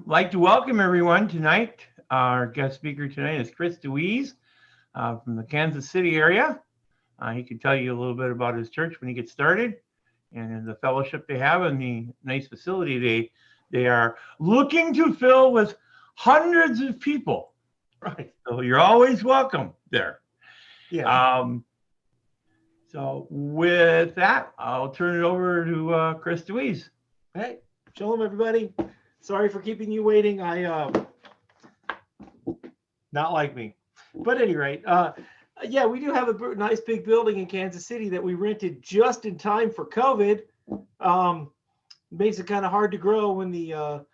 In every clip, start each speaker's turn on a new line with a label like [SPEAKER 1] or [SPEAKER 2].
[SPEAKER 1] like to welcome everyone tonight. Our guest speaker tonight is Deweese from the Kansas City area. He can tell you a little bit about his church when he gets started and the fellowship they have and the nice facility they are looking to fill with hundreds of people.
[SPEAKER 2] Right.
[SPEAKER 1] So you're always welcome there.
[SPEAKER 2] Yeah.
[SPEAKER 1] So with that, I'll turn it over to Deweese.
[SPEAKER 2] Hey, Shalom, everybody. Sorry for keeping you waiting. Not like me. But at any rate, yeah, we do have a nice big building in Kansas City that we rented just in time for COVID. Makes it kind of hard to grow when the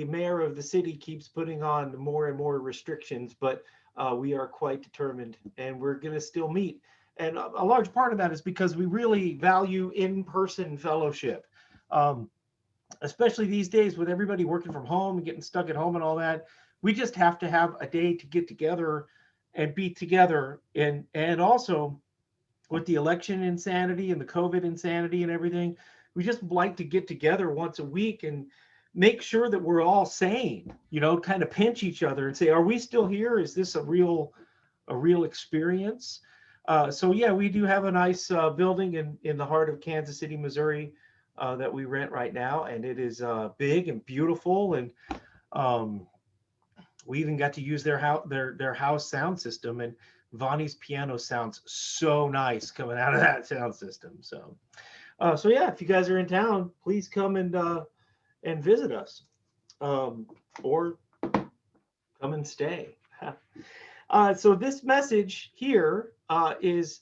[SPEAKER 2] mayor of the city keeps putting on more and more restrictions. But we are quite determined, and we're going to still meet. And a large part of that is because we really value in-person fellowship. Especially these days with everybody working from home and getting stuck at home and all that, we just have to have a day to get together and be together. And also with the election insanity and the COVID insanity and everything, we just like to get together once a week and make sure that we're all sane, kind of pinch each other and say, are we still here? Is this a real experience? So yeah, we do have a nice building in the heart of Kansas City, Missouri, that we rent right now, and it is big and beautiful, and we even got to use their house sound system, and Vonnie's piano sounds so nice coming out of that sound system. So yeah, if you guys are in town, please come and visit us, or come and stay. So this message here is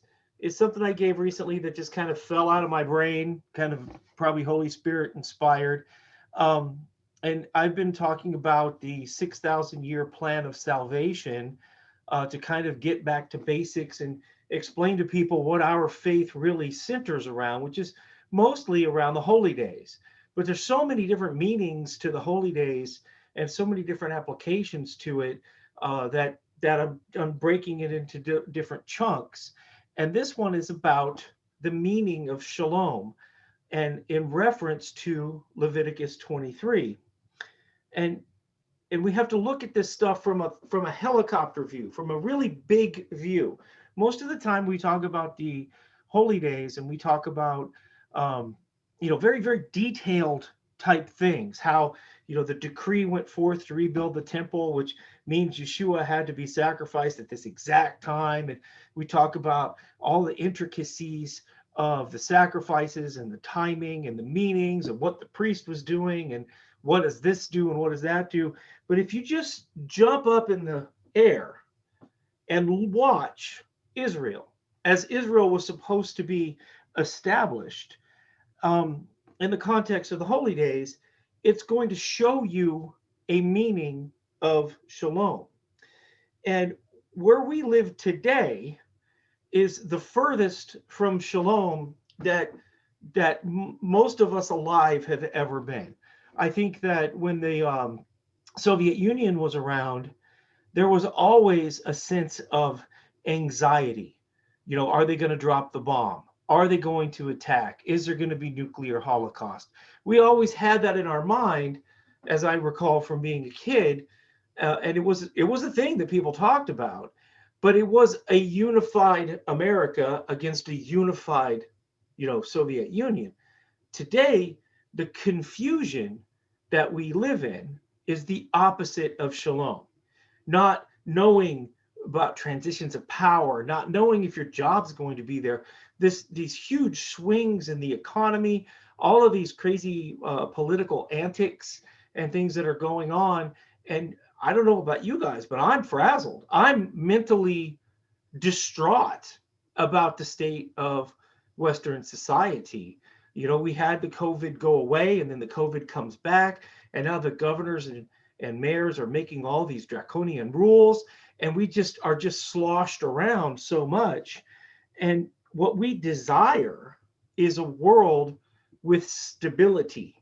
[SPEAKER 2] something I gave recently that just kind of fell out of my brain, kind of probably Holy Spirit inspired. And I've been talking about the 6,000 year plan of salvation to kind of get back to basics and explain to people what our faith really centers around, which is mostly around the holy days. But there's so many different meanings to the holy days and so many different applications to it that I'm breaking it into different chunks. And this one is about the meaning of shalom and in reference to Leviticus 23. And we have to look at this stuff from a helicopter view, from a really big view. Most of the time we talk about the holy days and we talk about, very, very detailed type things, how, the decree went forth to rebuild the temple, which means Yeshua had to be sacrificed at this exact time. And we talk about all the intricacies of the sacrifices and the timing and the meanings of what the priest was doing and what does this do and what does that do. But if you just jump up in the air and watch Israel, as Israel was supposed to be established in the context of the holy days, it's going to show you a meaning of shalom. And where we live today is the furthest from shalom that most of us alive have ever been. I think that when the Soviet Union was around, there was always a sense of anxiety. Are they going to drop the bomb? Are they going to attack? Is there going to be nuclear holocaust? We always had that in our mind, as I recall from being a kid, and it was a thing that people talked about. But it was a unified America against a unified, Soviet Union. Today, the confusion that we live in is the opposite of shalom. Not knowing about transitions of power, not knowing if your job's going to be there, these huge swings in the economy, all of these crazy political antics and things that are going on. And I don't know about you guys, but I'm frazzled. I'm mentally distraught about the state of Western society. We had the COVID go away and then the COVID comes back, and now the governors and mayors are making all these draconian rules, and we are just sloshed around so much. And what we desire is a world with stability.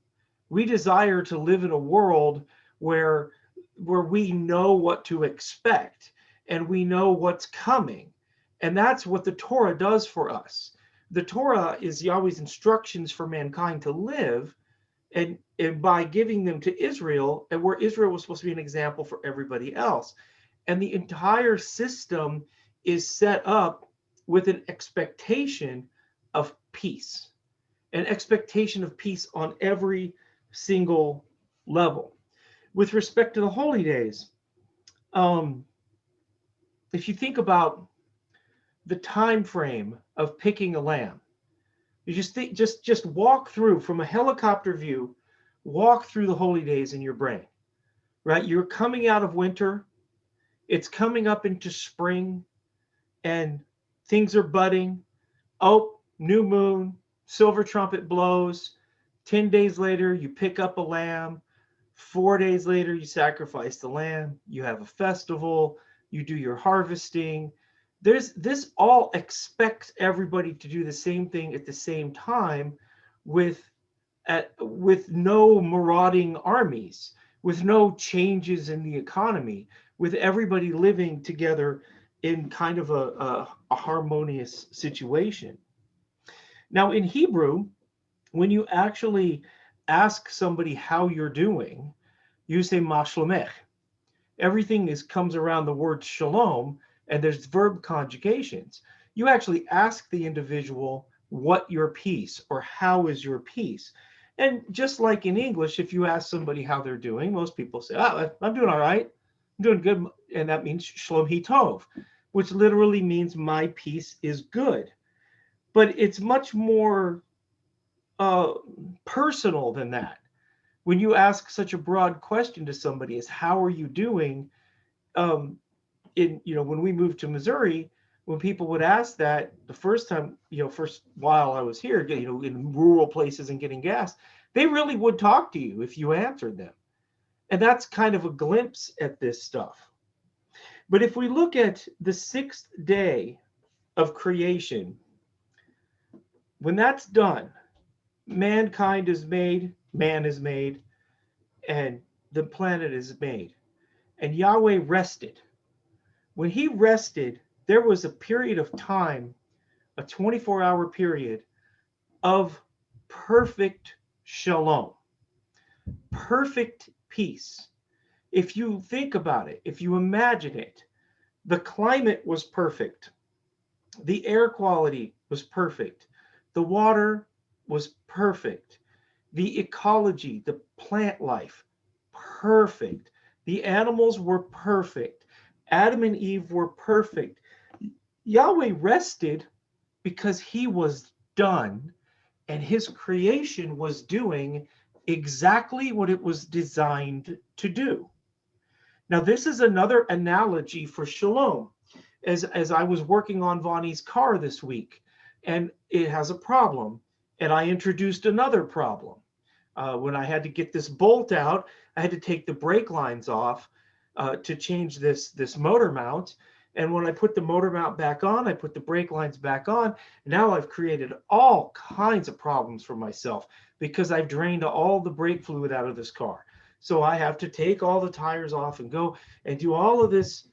[SPEAKER 2] We desire to live in a world where we know what to expect and we know what's coming. And that's what the Torah does for us. The Torah is Yahweh's instructions for mankind to live, and by giving them to Israel, and where Israel was supposed to be an example for everybody else. And the entire system is set up with an expectation of peace, an expectation of peace on every single level. With respect to the holy days, if you think about the time frame of picking a lamb, you just walk through from a helicopter view, walk through the holy days in your brain, right? You're coming out of winter, it's coming up into spring, and things are budding. Oh, new moon, silver trumpet blows. 10 days later, you pick up a lamb. 4 days later, you sacrifice the lamb. You have a festival. You do your harvesting. This all expects everybody to do the same thing at the same time with no marauding armies, with no changes in the economy, with everybody living together in kind of a harmonious situation. Now, in Hebrew, when you actually ask somebody how you're doing, you say ma shlomech. Everything comes around the word shalom, and there's verb conjugations. You actually ask the individual what your peace, or how is your peace. And just like in English, if you ask somebody how they're doing, most people say, oh, I'm doing all right. I'm doing good. And that means shalom hitov, which literally means my peace is good. But it's much more personal than that. When you ask such a broad question to somebody as how are you doing, when we moved to Missouri, when people would ask that the first while I was here, in rural places and getting gas, they really would talk to you if you answered them. And that's kind of a glimpse at this stuff. But if we look at the 6th day of creation, when that's done, mankind is made, man is made, and the planet is made. And Yahweh rested. When he rested, there was a period of time, a 24-hour period of perfect shalom, perfect peace. If you think about it, if you imagine it, the climate was perfect. The air quality was perfect. The water was perfect. The ecology, the plant life, perfect. The animals were perfect. Adam and Eve were perfect. Yahweh rested because he was done, and his creation was doing exactly what it was designed to do. Now, this is another analogy for shalom. As I was working on Vonnie's car this week, and it has a problem, and I introduced another problem. When I had to get this bolt out, I had to take the brake lines off to change this motor mount. And when I put the motor mount back on, I put the brake lines back on. Now I've created all kinds of problems for myself because I've drained all the brake fluid out of this car. So I have to take all the tires off and go and do all of this,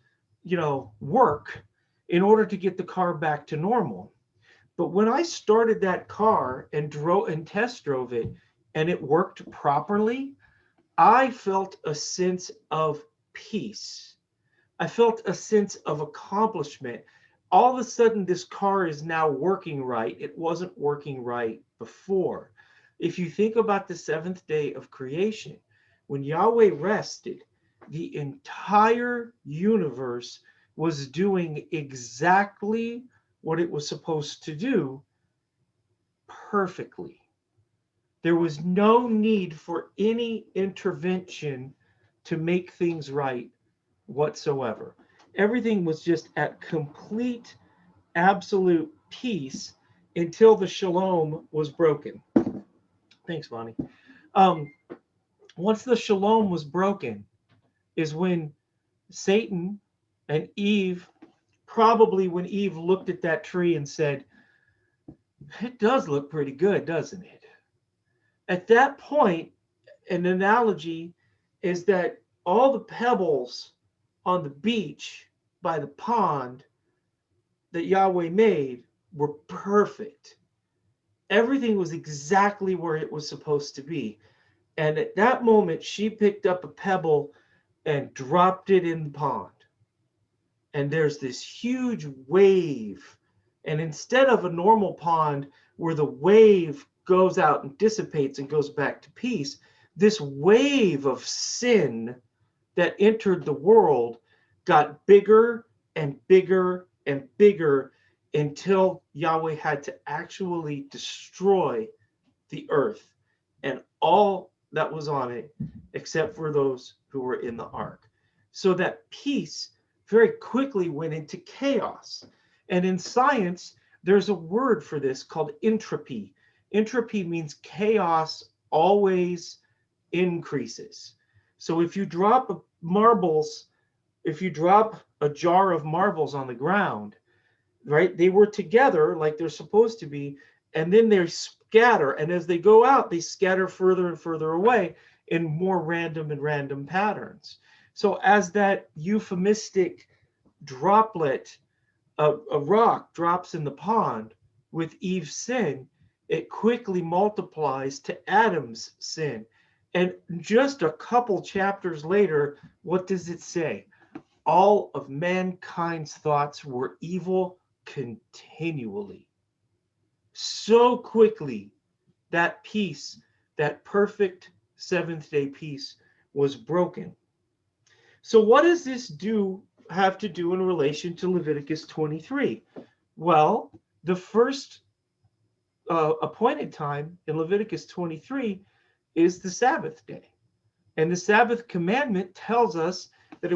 [SPEAKER 2] work in order to get the car back to normal. But when I started that car and test drove it, and it worked properly, I felt a sense of peace. I felt a sense of accomplishment. All of a sudden, this car is now working right. It wasn't working right before. If you think about the 7th day of creation, when Yahweh rested, the entire universe was doing exactly what it was supposed to do perfectly. There was no need for any intervention to make things right whatsoever. Everything was just at complete, absolute peace until the shalom was broken. Thanks, Bonnie. Once the shalom was broken is when Satan and Eve, probably when Eve looked at that tree and said, it does look pretty good, doesn't it? At that point, an analogy is that all the pebbles on the beach by the pond that Yahweh made were perfect. Everything was exactly where it was supposed to be. And at that moment, she picked up a pebble and dropped it in the pond. And there's this huge wave. And instead of a normal pond where the wave goes out and dissipates and goes back to peace, this wave of sin that entered the world got bigger and bigger and bigger until Yahweh had to actually destroy the earth and all that was on it, except for those who were in the ark. So that peace very quickly went into chaos. And in science, there's a word for this called entropy. Entropy means chaos always increases. So if you drop marbles, if you drop a jar of marbles on the ground, right, they were together like they're supposed to be, and then they scatter. And as they go out, they scatter further and further away in more random patterns. So as that euphemistic droplet, a rock drops in the pond with Eve's sin, it quickly multiplies to Adam's sin. And just a couple chapters later, what does it say? All of mankind's thoughts were evil continually. So quickly, that peace, that perfect seventh day peace, was broken. So what does this have to do in relation to Leviticus 23? Well, the first appointed time in Leviticus 23 is the Sabbath day. And the Sabbath commandment tells us that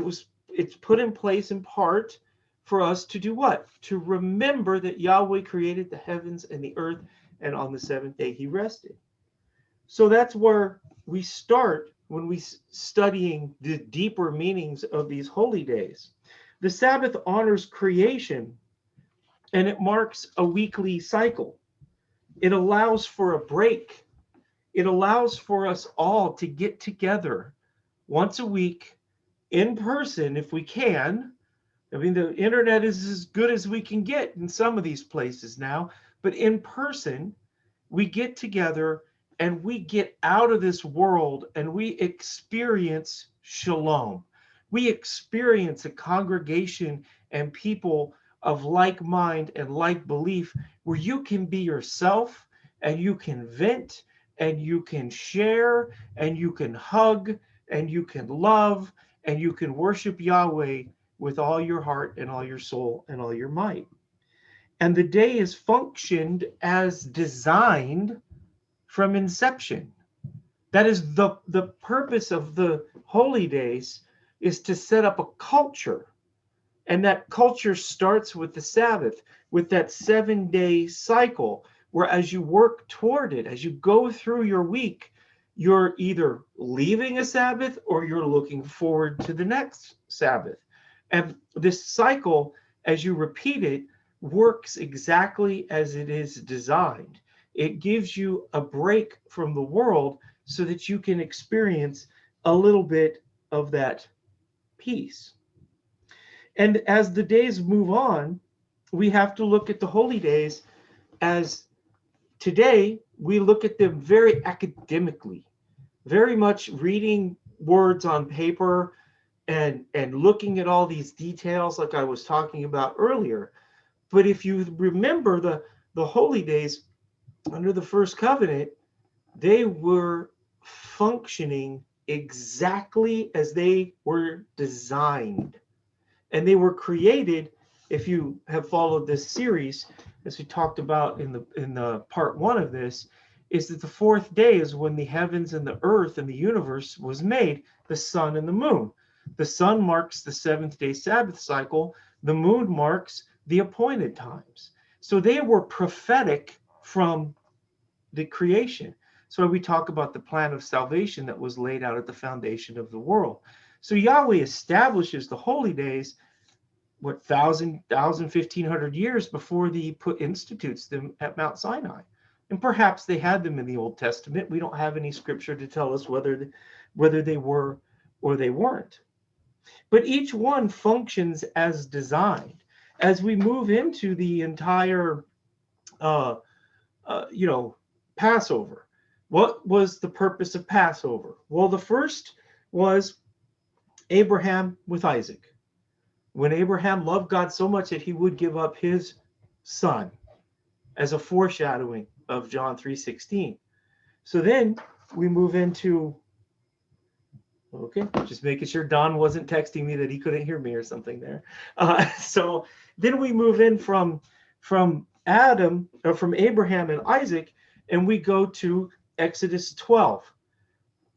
[SPEAKER 2] it's put in place in part for us to do what? To remember that Yahweh created the heavens and the earth, and on the seventh day he rested. So that's where we start when we studying the deeper meanings of these holy days. The Sabbath honors creation, and it marks a weekly cycle. It allows for a break. It allows for us all to get together once a week in person if we can. I mean, the internet is as good as we can get in some of these places now, but in person, we get together and we get out of this world and we experience shalom. We experience a congregation and people of like mind and like belief where you can be yourself and you can vent and you can share and you can hug and you can love and you can worship Yahweh with all your heart and all your soul and all your might. And the day is functioned as designed from inception. That is the purpose of the holy days, is to set up a culture. And that culture starts with the Sabbath, with that 7-day cycle, where as you work toward it, as you go through your week, you're either leaving a Sabbath or you're looking forward to the next Sabbath. And this cycle, as you repeat it, works exactly as it is designed. It gives you a break from the world so that you can experience a little bit of that peace. And as the days move on, we have to look at the holy days as today we look at them very academically, very much reading words on paper and looking at all these details like I was talking about earlier. But if you remember the holy days under the first covenant, they were functioning exactly as they were designed. And they were created, if you have followed this series, as we talked about in the part 1 of this, is that the fourth day is when the heavens and the earth and the universe was made, the sun and the moon. The sun marks the 7th-day Sabbath cycle. The moon marks the appointed times. So they were prophetic from the creation. So we talk about the plan of salvation that was laid out at the foundation of the world. So Yahweh establishes the holy days, 1,500 years before he institutes them at Mount Sinai. And perhaps they had them in the Old Testament. We don't have any scripture to tell us whether they were or they weren't. But each one functions as designed. As we move into the entire, Passover, What was the purpose of Passover? Well, the first was Abraham with Isaac. When Abraham loved God so much that he would give up his son as a foreshadowing of John 3:16. So then we move into, okay, just making sure Don wasn't texting me that he couldn't hear me or something there. So then we move in from Adam, or from Abraham and Isaac, and we go to Exodus 12.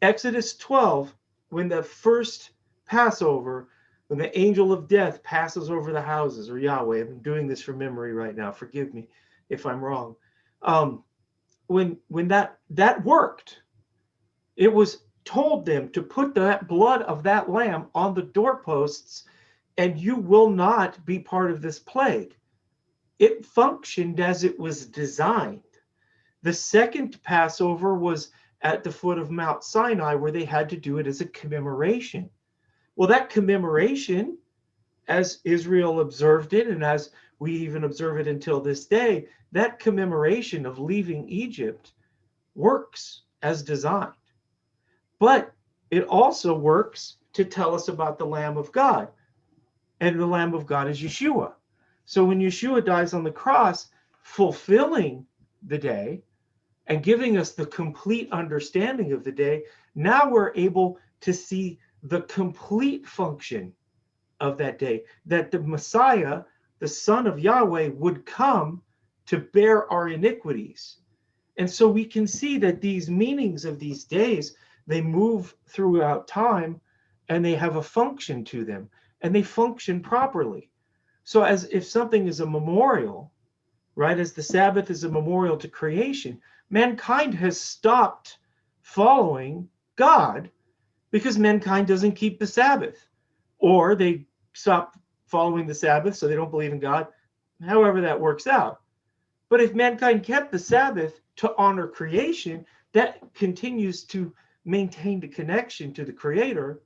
[SPEAKER 2] Exodus 12, when the first Passover, when the angel of death passes over the houses, or Yahweh, I'm doing this from memory right now, forgive me if I'm wrong. When that worked, it was told them to put that blood of that lamb on the doorposts, and you will not be part of this plague. It functioned as it was designed. The second Passover was at the foot of Mount Sinai, where they had to do it as a commemoration. Well, that commemoration, as Israel observed it, and as we even observe it until this day, that commemoration of leaving Egypt works as designed. But it also works to tell us about the Lamb of God. And the Lamb of God is Yeshua. So when Yeshua dies on the cross, fulfilling the day and giving us the complete understanding of the day, now we're able to see the complete function of that day, that the Messiah, the Son of Yahweh, would come to bear our iniquities. And so we can see that these meanings of these days, they move throughout time, and they have a function to them, and they function properly. So as if something is a memorial, right, as the Sabbath is a memorial to creation, mankind has stopped following God because mankind doesn't keep the Sabbath, or they stop following the Sabbath so they don't believe in God, however that works out. But if mankind kept the Sabbath to honor creation, that continues to maintain the connection to the Creator,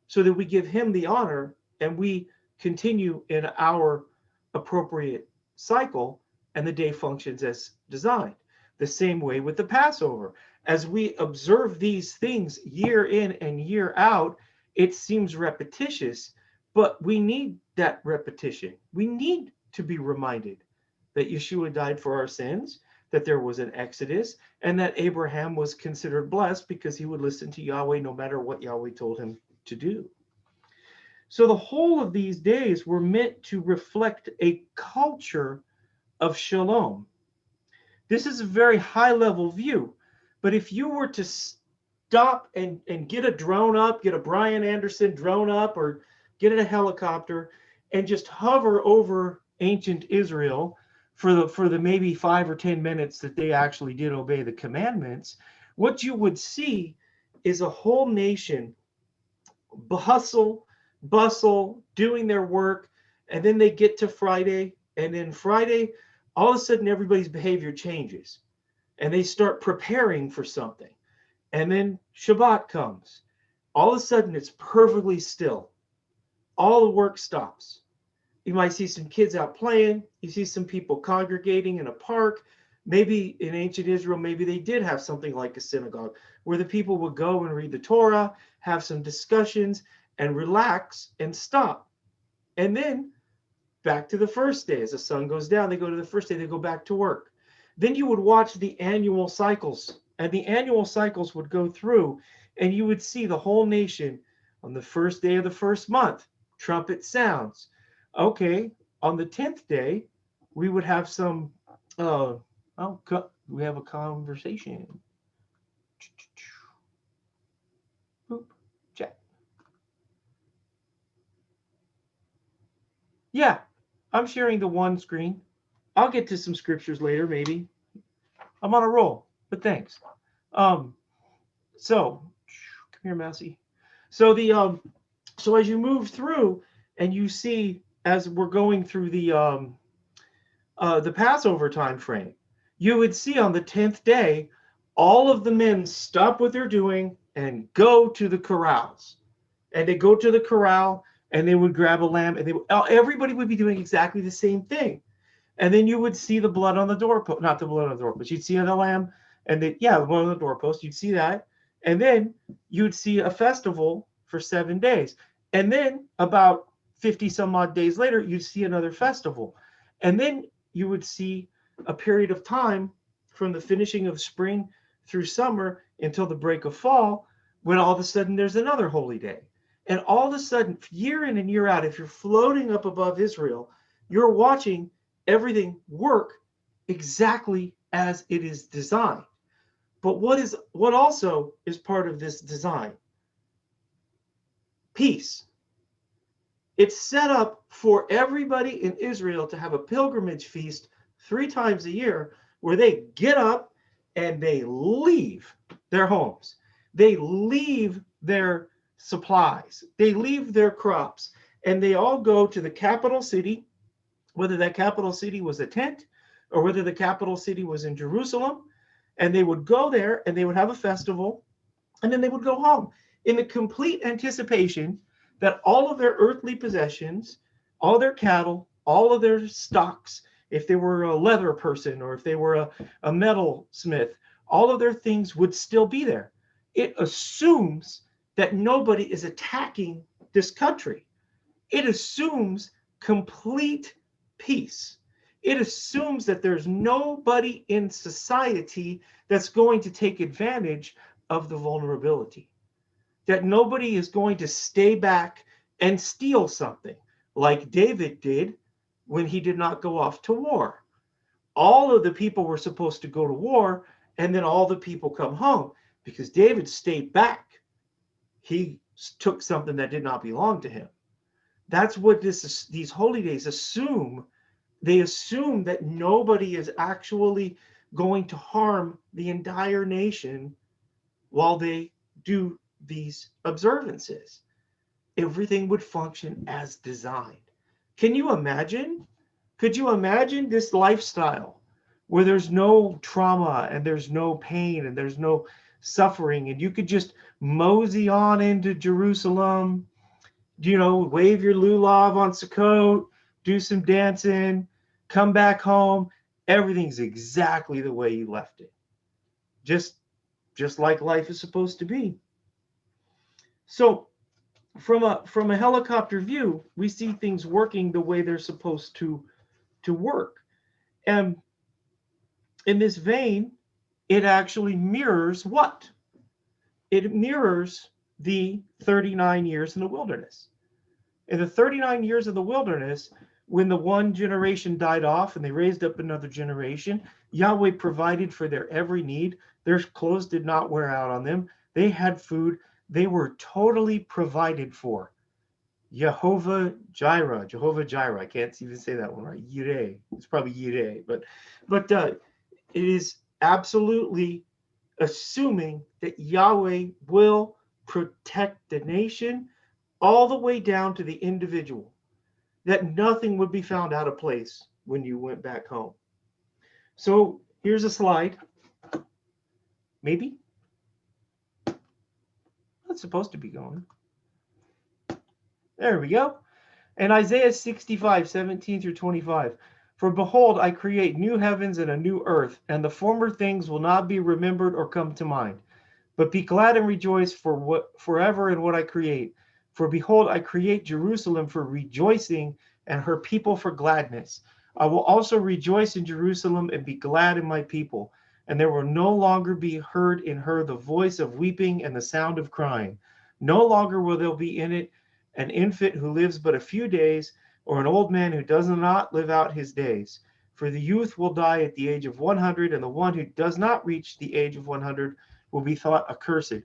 [SPEAKER 2] so that we give him the honor and we continue in our appropriate cycle, and the day functions as designed. The same way with the Passover. As we observe these things year in and year out, it seems repetitious, but we need that repetition. We need to be reminded that Yeshua died for our sins, that there was an Exodus, and that Abraham was considered blessed because he would listen to Yahweh no matter what Yahweh told him to do. So the whole of these days were meant to reflect a culture of shalom. This is a very high level view, but if you were to stop and get a drone up, get a Brian Anderson drone up, or get in a helicopter and just hover over ancient Israel for the maybe 5 or 10 minutes that they actually did obey the commandments, what you would see is a whole nation bustle, doing their work, and then they get to Friday, and then Friday, all of a sudden everybody's behavior changes, and they start preparing for something, and then Shabbat comes. All of a sudden it's perfectly still. All the work stops. You might see some kids out playing. You see some people congregating in a park. Maybe in ancient Israel, maybe they did have something like a synagogue where the people would go and read the Torah, have some discussions, and relax and stop. And then back to the first day. As the sun goes down, they go to the first day, they go back to work. Then you would watch the annual cycles, and the annual cycles would go through, and you would see the whole nation on the first day of the first month, trumpet sounds. Okay, on the 10th day, we would have some, we have a conversation. Boop, chat. Yeah, I'm sharing the one screen. I'll get to some scriptures later, maybe. I'm on a roll, but thanks. So come here, Massey. So so as you move through and you see, as we're going through the Passover time frame, you would see on the 10th day, all of the men stop what they're doing and go to the corrals. And they go to the corral and they would grab a lamb, and everybody would be doing exactly the same thing. And then you would see the blood on the doorpost, not the blood on the doorpost, you'd see the lamb, And then, yeah, one of the doorposts, you'd see that. And then you'd see a festival for 7 days. And then about 50 some odd days later, you'd see another festival. And then you would see a period of time from the finishing of spring through summer until the break of fall, when all of a sudden there's another holy day. And all of a sudden, year in and year out, if you're floating up above Israel, you're watching everything work exactly as it is designed. But what also is part of this design? Peace. It's set up for everybody in Israel to have a pilgrimage feast 3 times a year where they get up and they leave their homes. They leave their supplies. They leave their crops. And they all go to the capital city, whether that capital city was a tent or whether the capital city was in Jerusalem. And they would go there and they would have a festival. And then they would go home in the complete anticipation that all of their earthly possessions, all their cattle, all of their stocks, if they were a leather person or if they were a metal smith, all of their things would still be there. It assumes that nobody is attacking this country. It assumes complete peace. It assumes that there's nobody in society that's going to take advantage of the vulnerability, that nobody is going to stay back and steal something like David did when he did not go off to war. All of the people were supposed to go to war, and then all the people come home because David stayed back. He took something that did not belong to him. That's what these holy days assume. They assume that nobody is actually going to harm the entire nation while they do these observances. Everything would function as designed. Can you imagine? Could you imagine this lifestyle where there's no trauma and there's no pain and there's no suffering, and you could just mosey on into Jerusalem, wave your lulav on Sukkot, do some dancing, come back home, everything's exactly the way you left it. Just like life is supposed to be. So from a helicopter view, we see things working the way they're supposed to work. And in this vein, it actually mirrors what? It mirrors the 39 years in the wilderness. In the 39 years of the wilderness, when the one generation died off and they raised up another generation, Yahweh provided for their every need. Their clothes did not wear out on them. They had food. They were totally provided for. Jehovah Jireh. I can't even say that one right. Yireh. It's probably Yireh, but it is absolutely assuming that Yahweh will protect the nation all the way down to the individual, that nothing would be found out of place when you went back home. So here's a slide. Maybe. That's supposed to be going. There we go. And Isaiah 65, 17 through 25. For behold, I create new heavens and a new earth, and the former things will not be remembered or come to mind. But be glad and rejoice forever in what I create. For behold, I create Jerusalem for rejoicing and her people for gladness. I will also rejoice in Jerusalem and be glad in my people. And there will no longer be heard in her the voice of weeping and the sound of crying. No longer will there be in it an infant who lives but a few days, or an old man who does not live out his days. For the youth will die at the age of 100, and the one who does not reach the age of 100 will be thought accursed.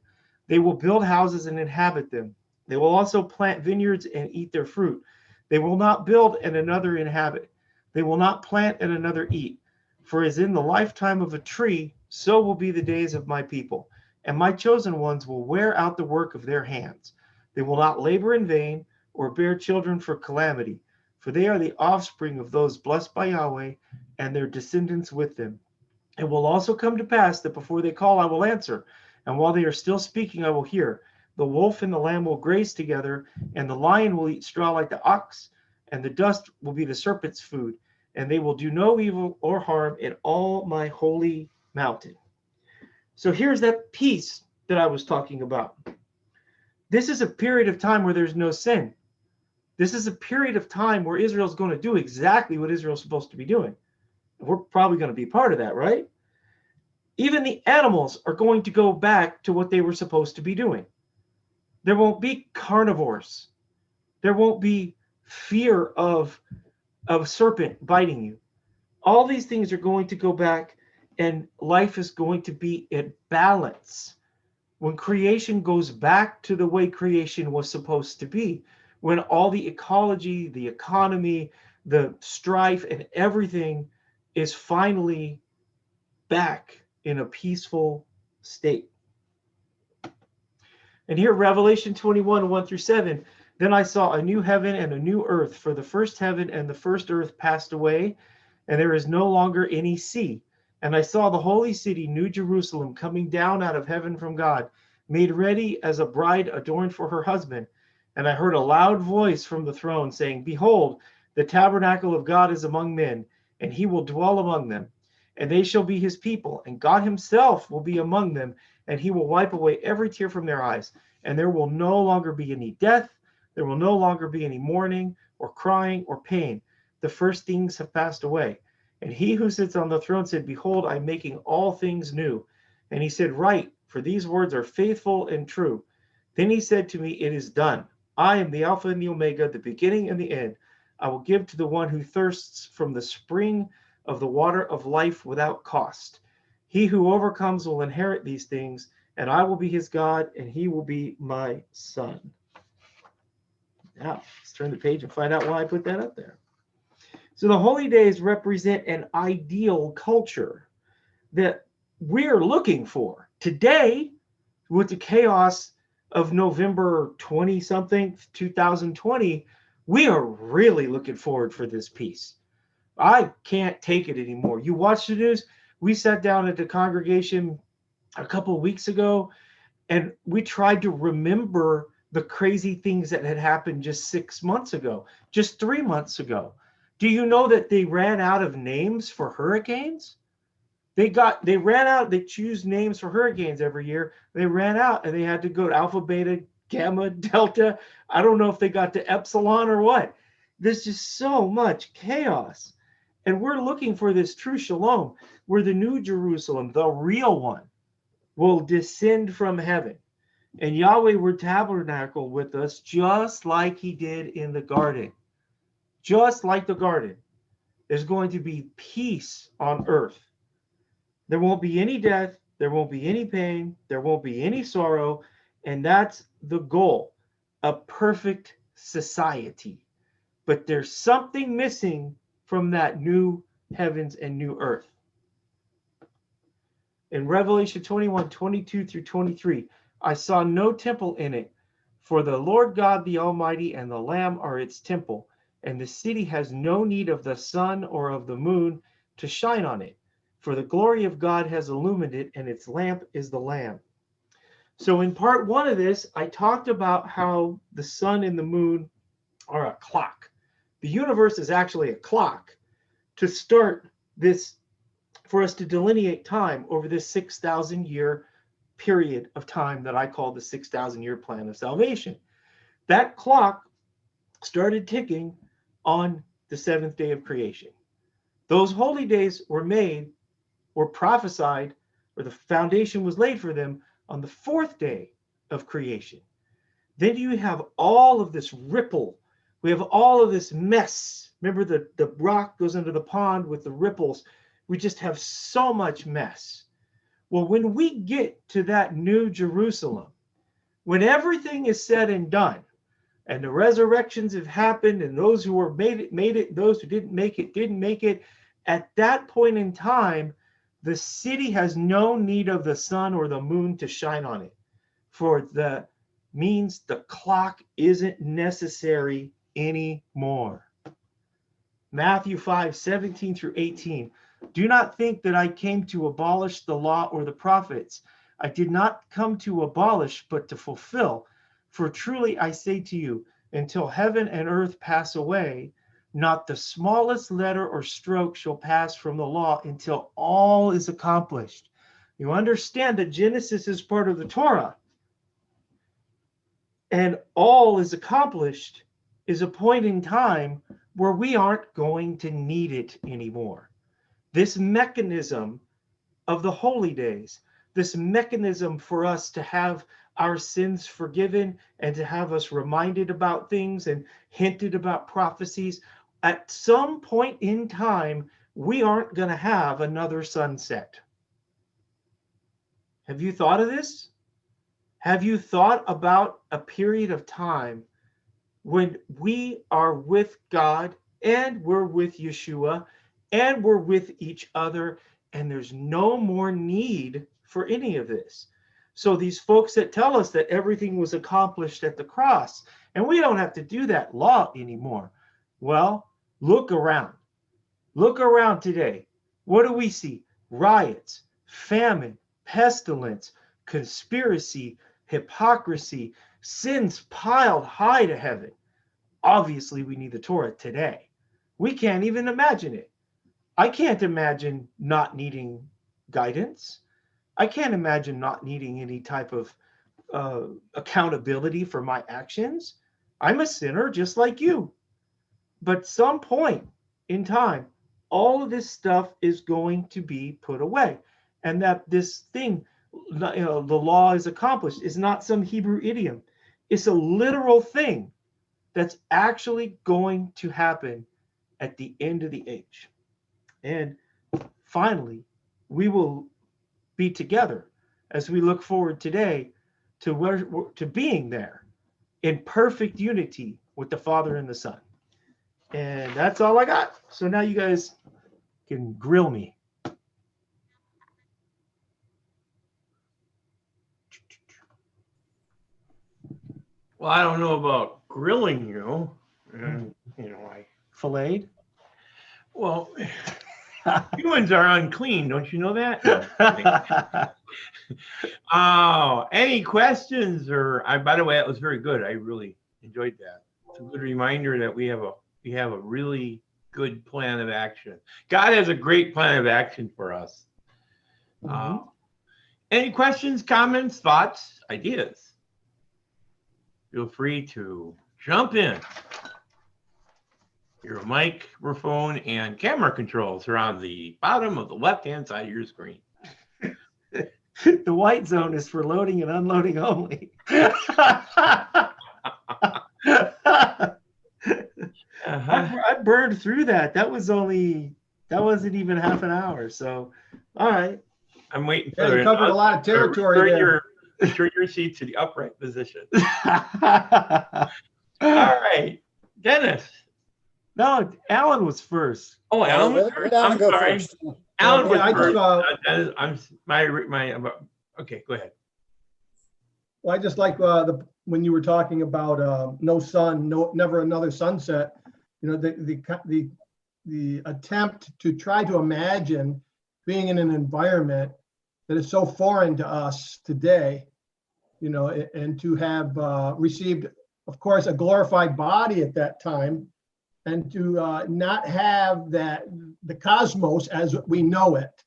[SPEAKER 2] They will build houses and inhabit them. They will also plant vineyards and eat their fruit. They will not build and another inhabit. They will not plant and another eat. For as in the lifetime of a tree, so will be the days of my people. And my chosen ones will wear out the work of their hands. They will not labor in vain or bear children for calamity. For they are the offspring of those blessed by Yahweh, and their descendants with them. It will also come to pass that before they call, I will answer. And while they are still speaking, I will hear. The wolf and the lamb will graze together, and the lion will eat straw like the ox, and the dust will be the serpent's food. And they will do no evil or harm in all my holy mountain. So here's that peace that I was talking about. This is a period of time where there's no sin. This is a period of time where Israel's going to do exactly what Israel's supposed to be doing. We're probably going to be part of that, right? Even the animals are going to go back to what they were supposed to be doing. There won't be carnivores. There won't be fear of a serpent biting you. All these things are going to go back, and life is going to be in balance. When creation goes back to the way creation was supposed to be, when all the ecology, the economy, the strife, and everything is finally back in a peaceful state. And here, Revelation 21, 1 through 7, then I saw a new heaven and a new earth, for the first heaven and the first earth passed away, and there is no longer any sea. And I saw the holy city, New Jerusalem, coming down out of heaven from God, made ready as a bride adorned for her husband. And I heard a loud voice from the throne saying, Behold, the tabernacle of God is among men, and he will dwell among them. And they shall be his people, and God himself will be among them, and he will wipe away every tear from their eyes. And there will no longer be any death, there will no longer be any mourning, or crying, or pain. The first things have passed away. And he who sits on the throne said, Behold, I am making all things new. And he said, Write, for these words are faithful and true. Then he said to me, It is done. I am the Alpha and the Omega, the beginning and the end. I will give to the one who thirsts from the spring of the water of life without cost. He who overcomes will inherit these things, and I will be his God, and he will be my son. Now, let's turn the page and find out why I put that up there. So the holy days represent an ideal culture that we're looking for. Today, with the chaos of November 20-something, 2020, we are really looking forward for this peace. I can't take it anymore. You watch the news. We sat down at the congregation a couple of weeks ago, and we tried to remember the crazy things that had happened just 6 months ago, just 3 months ago. Do you know that they ran out of names for hurricanes? They ran out, they choose names for hurricanes every year. They ran out and they had to go to Alpha, Beta, Gamma, Delta. I don't know if they got to Epsilon or what. There's just so much chaos. And we're looking for this true shalom, where the New Jerusalem, the real one, will descend from heaven. And Yahweh will tabernacle with us just like he did in the garden. Just like the garden. There's going to be peace on earth. There won't be any death. There won't be any pain. There won't be any sorrow. And that's the goal. A perfect society. But there's something missing from that new heavens and new earth. In Revelation 21, 22 through 23, I saw no temple in it, for the Lord God the Almighty and the Lamb are its temple, and the city has no need of the sun or of the moon to shine on it, for the glory of God has illumined it, and its lamp is the Lamb. So in part one of this, I talked about how the sun and the moon are a clock. The universe is actually a clock to start this, for us to delineate time over this 6,000 year period of time that I call the 6,000 year plan of salvation. That clock started ticking on the seventh day of creation. Those holy days were made or prophesied, or the foundation was laid for them on the fourth day of creation. Then you have all of this ripple. We have all of this mess. Remember, the rock goes into the pond with the ripples. We just have so much mess. Well, when we get to that New Jerusalem, when everything is said and done, and the resurrections have happened, and those who were made it, those who didn't make it, at that point in time, the city has no need of the sun or the moon to shine on it, for the means the clock isn't necessary anymore. Matthew 5, 17 through 18. Do not think that I came to abolish the law or the prophets. I did not come to abolish, but to fulfill. For truly I say to you, until heaven and earth pass away, not the smallest letter or stroke shall pass from the law until all is accomplished. You understand that Genesis is part of the Torah. And all is accomplished is a point in time where we aren't going to need it anymore. This mechanism of the holy days, this mechanism for us to have our sins forgiven and to have us reminded about things and hinted about prophecies, at some point in time, we aren't going to have another sunset. Have you thought of this? Have you thought about a period of time when we are with God and we're with Yeshua and we're with each other, and there's no more need for any of this? So these folks that tell us that everything was accomplished at the cross and we don't have to do that law anymore. Well, look around. Look around today. What do we see? Riots, famine, pestilence, conspiracy, hypocrisy, sins piled high to heaven. Obviously, we need the Torah today. We can't even imagine it. I can't imagine not needing guidance. I can't imagine not needing any type of accountability for my actions. I'm a sinner just like you. But some point in time, all of this stuff is going to be put away. And that this thing, the law is accomplished, is not some Hebrew idiom. It's a literal thing that's actually going to happen at the end of the age. And finally, we will be together as we look forward today to being there in perfect unity with the Father and the Son. And that's all I got. So now you guys can grill me.
[SPEAKER 1] Well, I don't know about grilling you. I
[SPEAKER 2] Filleted?
[SPEAKER 1] Well, humans are unclean. Don't you know that? Oh, any questions? By the way, that was very good. I really enjoyed that. It's a good reminder that we have a really good plan of action. God has a great plan of action for us.
[SPEAKER 2] Mm-hmm.
[SPEAKER 1] Any questions, comments, thoughts, ideas? Feel free to jump in. Your microphone and camera controls are on the bottom of the left-hand side of your screen.
[SPEAKER 2] The white zone is for loading and unloading only. I burned through that. That wasn't even half an hour. So, all right.
[SPEAKER 1] I'm waiting for
[SPEAKER 3] you covered a lot of territory there.
[SPEAKER 1] Turn your seat to the upright position. All right, Dennis.
[SPEAKER 2] No, Alan was first.
[SPEAKER 1] Oh, Alan was first. I'm sorry.
[SPEAKER 3] First.
[SPEAKER 1] Alan was
[SPEAKER 3] first.
[SPEAKER 1] Okay, go ahead.
[SPEAKER 3] Well, I just like when you were talking about no sun, never another sunset. The attempt to try to imagine being in an environment that is so foreign to us today, and to have received, of course, a glorified body at that time, and to not have the cosmos as we know it.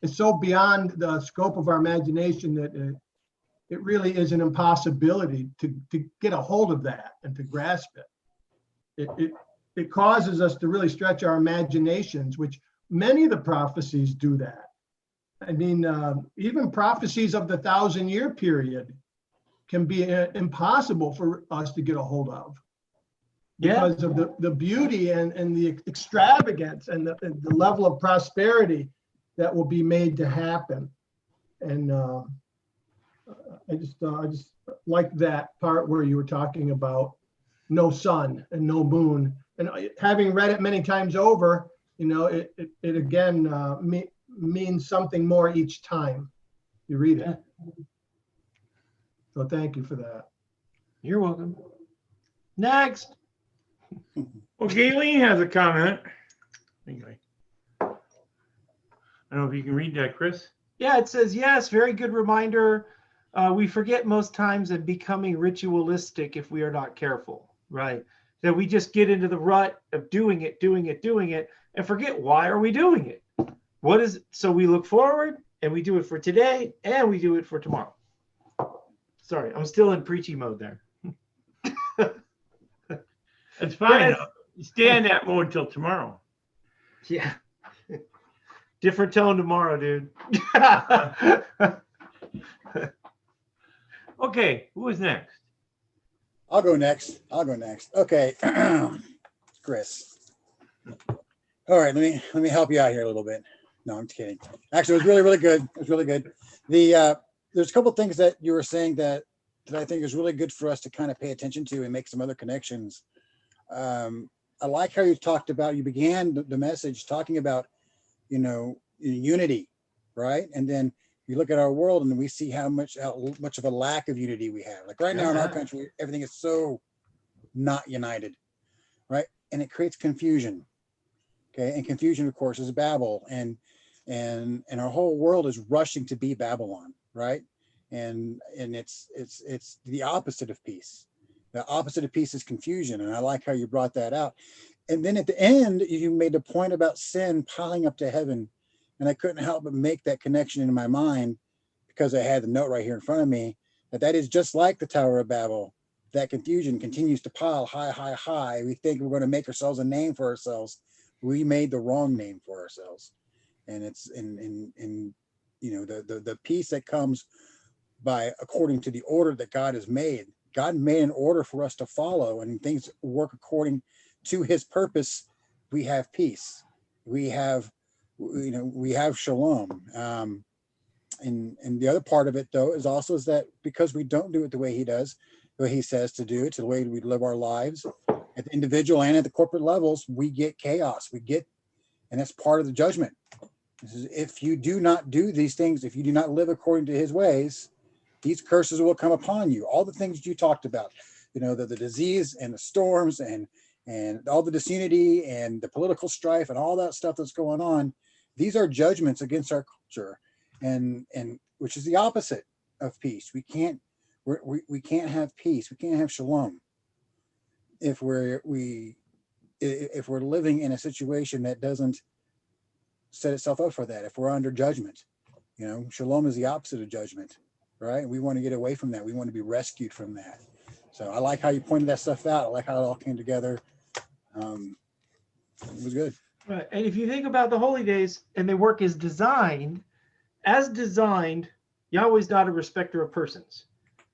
[SPEAKER 3] It's so beyond the scope of our imagination that it really is an impossibility to get a hold of that and to grasp it. It causes us to really stretch our imaginations, which many of the prophecies do that. I mean, even prophecies of the 1,000-year period can be impossible for us to get a hold of because of the beauty and the extravagance and the level of prosperity that will be made to happen. And I just like that part where you were talking about no sun and no moon. And having read it many times over, it again means something more each time you read it. So thank you for that.
[SPEAKER 2] You're welcome. Next.
[SPEAKER 1] Well, Gayleen has a comment. Anyway, I don't know if you can read that, Chris.
[SPEAKER 2] Yeah, it says, yes, very good reminder. We forget most times of becoming ritualistic if we are not careful, right? That we just get into the rut of doing it, and forget why are we doing it? So we look forward and we do it for today, and we do it for tomorrow. Sorry, I'm still in preachy mode there.
[SPEAKER 1] It's fine.
[SPEAKER 2] Yes.
[SPEAKER 1] Stay in that mode till tomorrow.
[SPEAKER 2] Yeah. Different tone tomorrow, dude.
[SPEAKER 1] Okay, who is next?
[SPEAKER 4] I'll go next. Okay. Chris. All right, let me help you out here a little bit. No, I'm kidding. Actually, it was really good. It was really good. There's a couple of things that you were saying that I think is really good for us to kind of pay attention to and make some other connections. I like how you began the message talking about, unity, right? And then you look at our world and we see how much of a lack of unity we have. Like right now in our country, everything is so not united, right? And it creates confusion. Okay, and confusion, of course, is Babel, and our whole world is rushing to be Babylon, right? And it's the opposite of peace. The opposite of peace is confusion, and I like how you brought that out. And then at the end, you made the point about sin piling up to heaven, and I couldn't help but make that connection in my mind because I had the note right here in front of me that is just like the Tower of Babel. That confusion continues to pile high. We think we're going to make ourselves a name for ourselves. We made the wrong name for ourselves, and it's in the peace that comes by according to the order that God has made. God made an order for us to follow, and things work according to His purpose. We have peace. We have shalom. And the other part of it, though, is that because we don't do it the way He does, the way He says to do it, to the way we live our lives, at the individual and at the corporate levels, we get chaos. And that's part of the judgment. This is, if you do not do these things, if you do not live according to His ways, these curses will come upon you. All the things you talked about, the disease and the storms and all the disunity and the political strife and all that stuff that's going on. These are judgments against our culture, and which is the opposite of peace. We can't have peace. We can't have shalom if we're living in a situation that doesn't set itself up for that. If we're under judgment, shalom is the opposite of judgment, right? We want to get away from that. We want to be rescued from that. So I like how you pointed that stuff out. I like how it all came together. It was good.
[SPEAKER 2] Right. And if you think about the holy days and they work as designed, Yahweh's not a respecter of persons.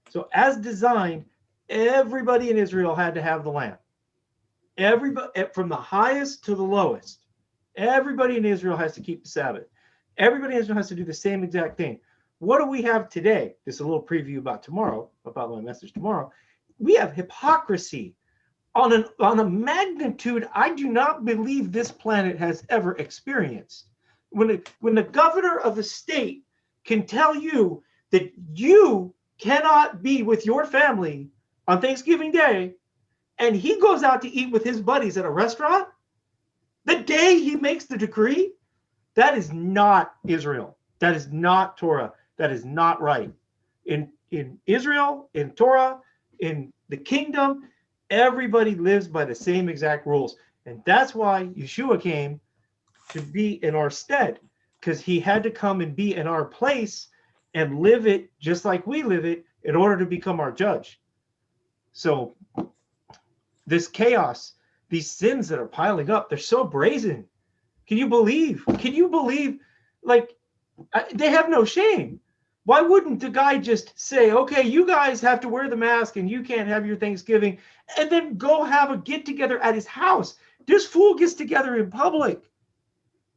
[SPEAKER 2] So as designed, everybody in Israel had to have the lamb. Everybody, from the highest to the lowest, everybody in Israel has to keep the Sabbath. Everybody in Israel has to do the same exact thing. What do we have today? This is a little preview about tomorrow, about my message tomorrow. We have hypocrisy on a magnitude I do not believe this planet has ever experienced. When the governor of the state can tell you that you cannot be with your family on Thanksgiving Day, and he goes out to eat with his buddies at a restaurant, the day he makes the decree, that is not Israel. That is not Torah. That is not right. In Israel, in Torah, in the kingdom, everybody lives by the same exact rules. And that's why Yeshua came to be in our stead, because he had to come and be in our place and live it just like we live it in order to become our judge. So this chaos, these sins that are piling up, they're so brazen. Can you believe? Like, they have no shame. Why wouldn't the guy just say, okay, you guys have to wear the mask and you can't have your Thanksgiving, and then go have a get together at his house? This fool gets together in public.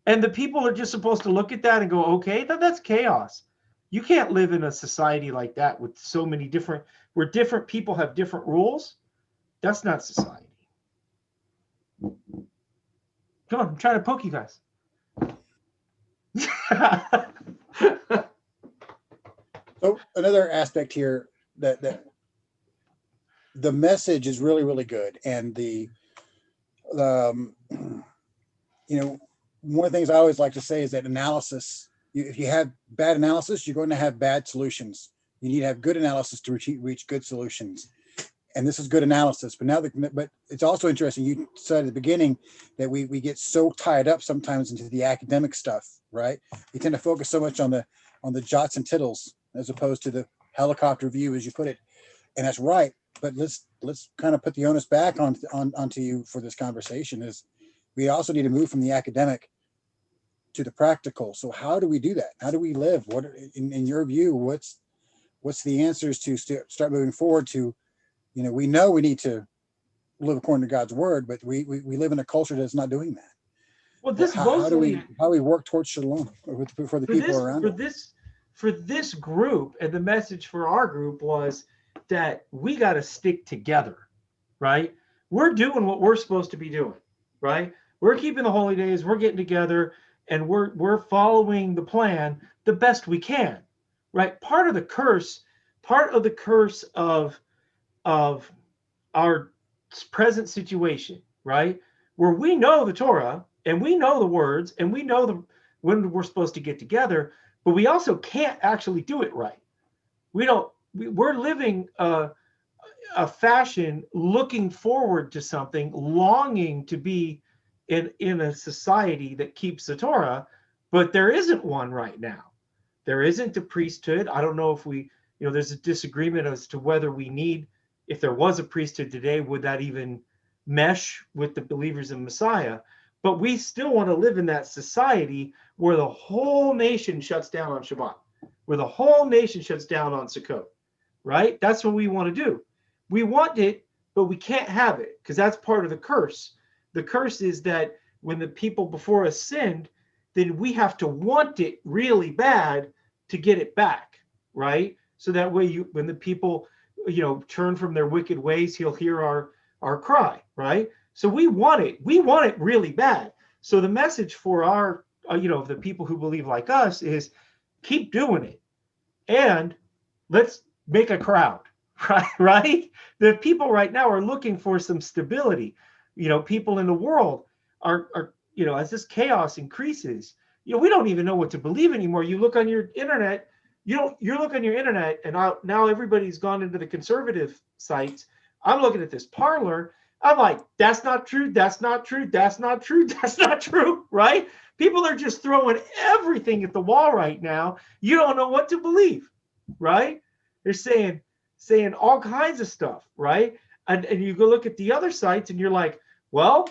[SPEAKER 2] And the people are just supposed to look at that and go, okay, that's chaos. You can't live in a society like that with so many where different people have different rules. That's not society. Come on, I'm trying to poke you guys.
[SPEAKER 4] So another aspect here that the message is really, really good. And one of the things I always like to say is that analysis, if you have bad analysis, you're going to have bad solutions. You need to have good analysis to reach good solutions. And this is good analysis. But it's also interesting. You said at the beginning that we get so tied up sometimes into the academic stuff, right? We tend to focus so much on the jots and tittles as opposed to the helicopter view, as you put it. And that's right. But let's kind of put the onus back onto you for this conversation. Is we also need to move from the academic to the practical. So how do we do that? How do we live? What, in your view, what's the answers to start moving forward to, we know we need to live according to God's word, but we live in a culture that's not doing that.
[SPEAKER 2] Well, this
[SPEAKER 4] how do we work towards shalom for the people around us?
[SPEAKER 2] For this group, and the message for our group was that we got to stick together, right? We're doing what we're supposed to be doing, right? We're keeping the holy days, we're getting together, and we're following the plan the best we can, right? Part of the curse of our present situation, right? Where we know the Torah and we know the words and we know when we're supposed to get together, but we also can't actually do it right. We're living a fashion, looking forward to something, longing to be in a society that keeps the Torah, but there isn't one right now. There isn't a priesthood. I don't know if there's a disagreement as to whether if there was a priesthood today, would that even mesh with the believers in Messiah? But we still want to live in that society where the whole nation shuts down on Shabbat, where the whole nation shuts down on Sukkot, right? That's what we want to do. We want it, but we can't have it because that's part of the curse. The curse is that when the people before us sinned, then we have to want it really bad to get it back, right? So that way, when the people, turn from their wicked ways, he'll hear our cry, right? So we want it really bad. So the message for our, the people who believe like us is keep doing it, and let's make a crowd, right? The people right now are looking for some stability. People in the world are as this chaos increases, we don't even know what to believe anymore. You look on your internet, you look on your internet, and now everybody's gone into the conservative sites. I'm looking at this Parler. I'm like, that's not true. That's not true. That's not true. That's not true. Right? People are just throwing everything at the wall right now. You don't know what to believe. Right? They're saying all kinds of stuff. Right? And you go look at the other sites and you're like, well,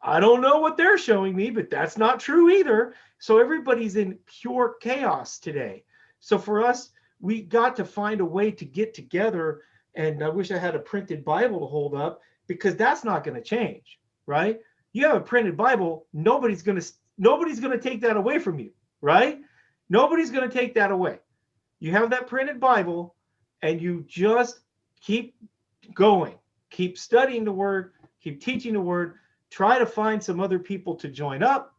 [SPEAKER 2] I don't know what they're showing me, but that's not true either. So everybody's in pure chaos today. So for us, we got to find a way to get together. And I wish I had a printed Bible to hold up, because that's not going to change, right? You have a printed Bible, nobody's going to take that away from you, right? Nobody's going to take that away. You have that printed Bible, and you just keep going, keep studying the word, keep teaching the word, try to find some other people to join up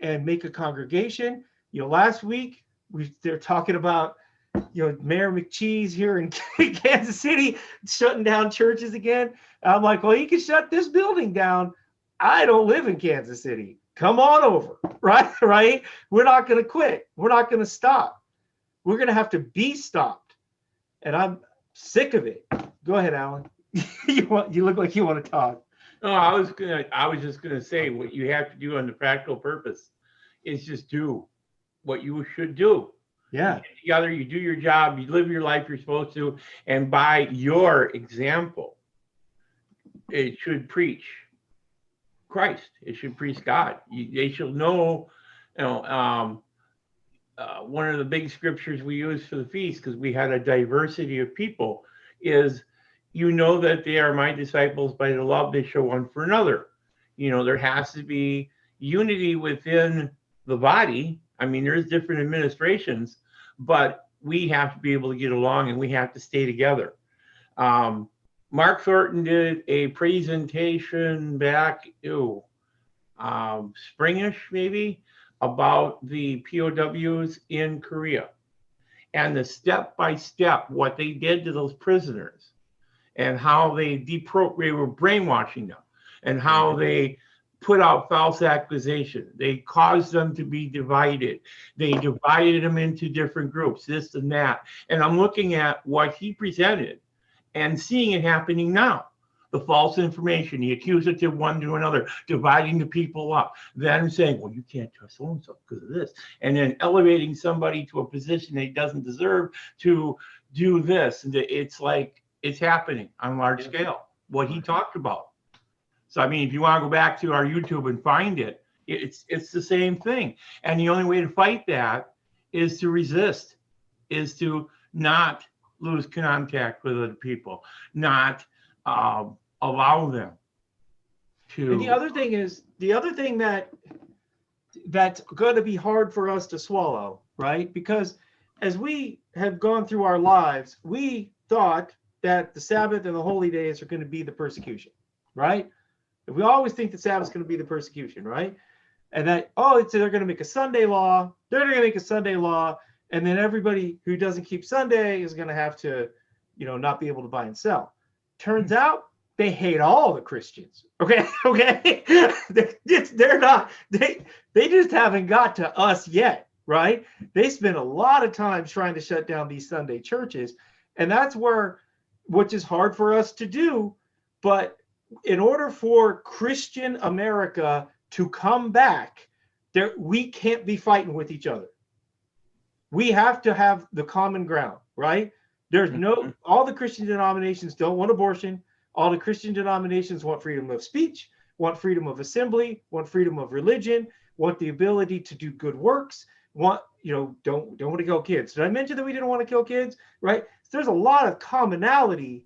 [SPEAKER 2] and make a congregation. Last week they're talking about Mayor McCheese here in Kansas City shutting down churches again. I'm like, well, you can shut this building down. I don't live in Kansas City. Come on over, right? We're not going to quit. We're not going to stop. We're going to have to be stopped. And I'm sick of it. Go ahead, Alan. You look like you want to talk.
[SPEAKER 1] No, I was just gonna say what you have to do on the practical purpose is just do what you should do.
[SPEAKER 2] Yeah.
[SPEAKER 1] You get together, you do your job, you live your life you're supposed to, and by your example, it should preach Christ. It should preach God. They should know, one of the big scriptures we use for the feast, because we had a diversity of people, is that they are my disciples by the love they show one for another. There has to be unity within the body. I mean, there's different administrations, but we have to be able to get along and we have to stay together. Mark Thornton did a presentation back, springish maybe, about the POWs in Korea and the step-by-step what they did to those prisoners and how they were brainwashing them and how they put out false accusation. They caused them to be divided. They divided them into different groups, this and that. And I'm looking at what he presented, and seeing it happening now. The false information, the accusative one to another, dividing the people up, then saying, well, you can't trust so-and-so because of this, and then elevating somebody to a position they doesn't deserve to do this. And it's like, it's happening on large scale, what he talked about. So, I mean, if you want to go back to our YouTube and find it, it's the same thing. And the only way to fight that is to resist, is to not lose contact with other people, not allow them to.
[SPEAKER 2] And the other thing that's going to be hard for us to swallow, right? Because as we have gone through our lives, we thought that the Sabbath and the holy days are going to be the persecution, right? We always think the Sabbath is going to be the persecution, right? And that, they're going to make a Sunday law. They're going to make a Sunday law. And then everybody who doesn't keep Sunday is going to have to, not be able to buy and sell. Turns out they hate all the Christians. Okay. They're not, they just haven't got to us yet, right? They spend a lot of time trying to shut down these Sunday churches. And that's which is hard for us to do. But in order for Christian America to come back, we can't be fighting with each other. We have to have the common ground, right? All the Christian denominations don't want abortion. All the Christian denominations want freedom of speech, want freedom of assembly, want freedom of religion, want the ability to do good works, don't want to kill kids. Did I mention that we didn't want to kill kids, right? So there's a lot of commonality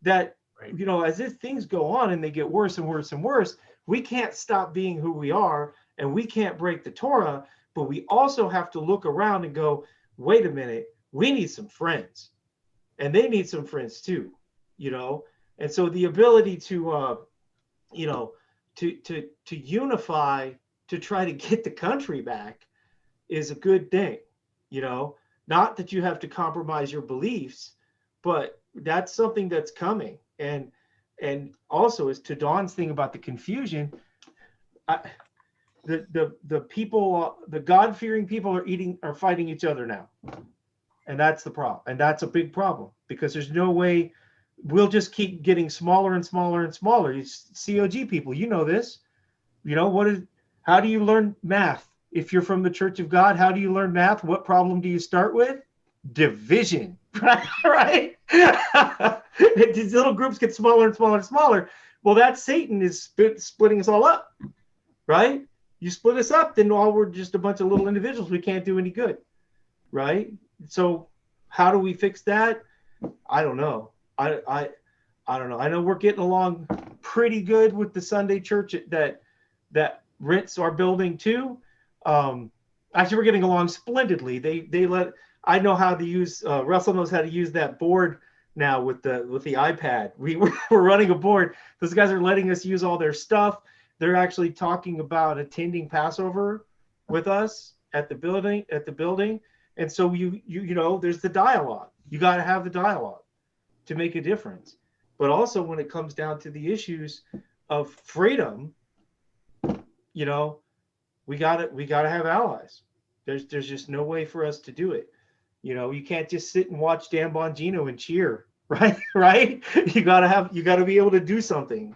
[SPEAKER 2] that, as if things go on and they get worse and worse and worse, we can't stop being who we are and we can't break the Torah, but we also have to look around and go, wait a minute, we need some friends and they need some friends too, And so the ability to unify, to try to get the country back is a good thing, not that you have to compromise your beliefs, but that's something that's coming. And also, as to Dawn's thing about the confusion, the people, the God-fearing people are fighting each other now. And that's the problem. And that's a big problem because there's no way we'll just keep getting smaller and smaller and smaller. It's COG people, this. How do you learn math? If you're from the Church of God, how do you learn math? What problem do you start with? Division, right? These little groups get smaller and smaller and smaller. Well, that's Satan is splitting us all up, right? You split us up, then all we're just a bunch of little individuals. We can't do any good, right? So how do we fix that? I don't know. I don't know. I know we're getting along pretty good with the Sunday church that rents our building too. Actually, we're getting along splendidly. I know how to use. Russell knows how to use that board now with the iPad. We're running a board. Those guys are letting us use all their stuff. They're actually talking about attending Passover with us at the building. And so there's the dialogue. You got to have the dialogue to make a difference. But also when it comes down to the issues of freedom, we got to have allies. There's just no way for us to do it. You can't just sit and watch Dan Bongino and cheer, right? You got to be able to do something,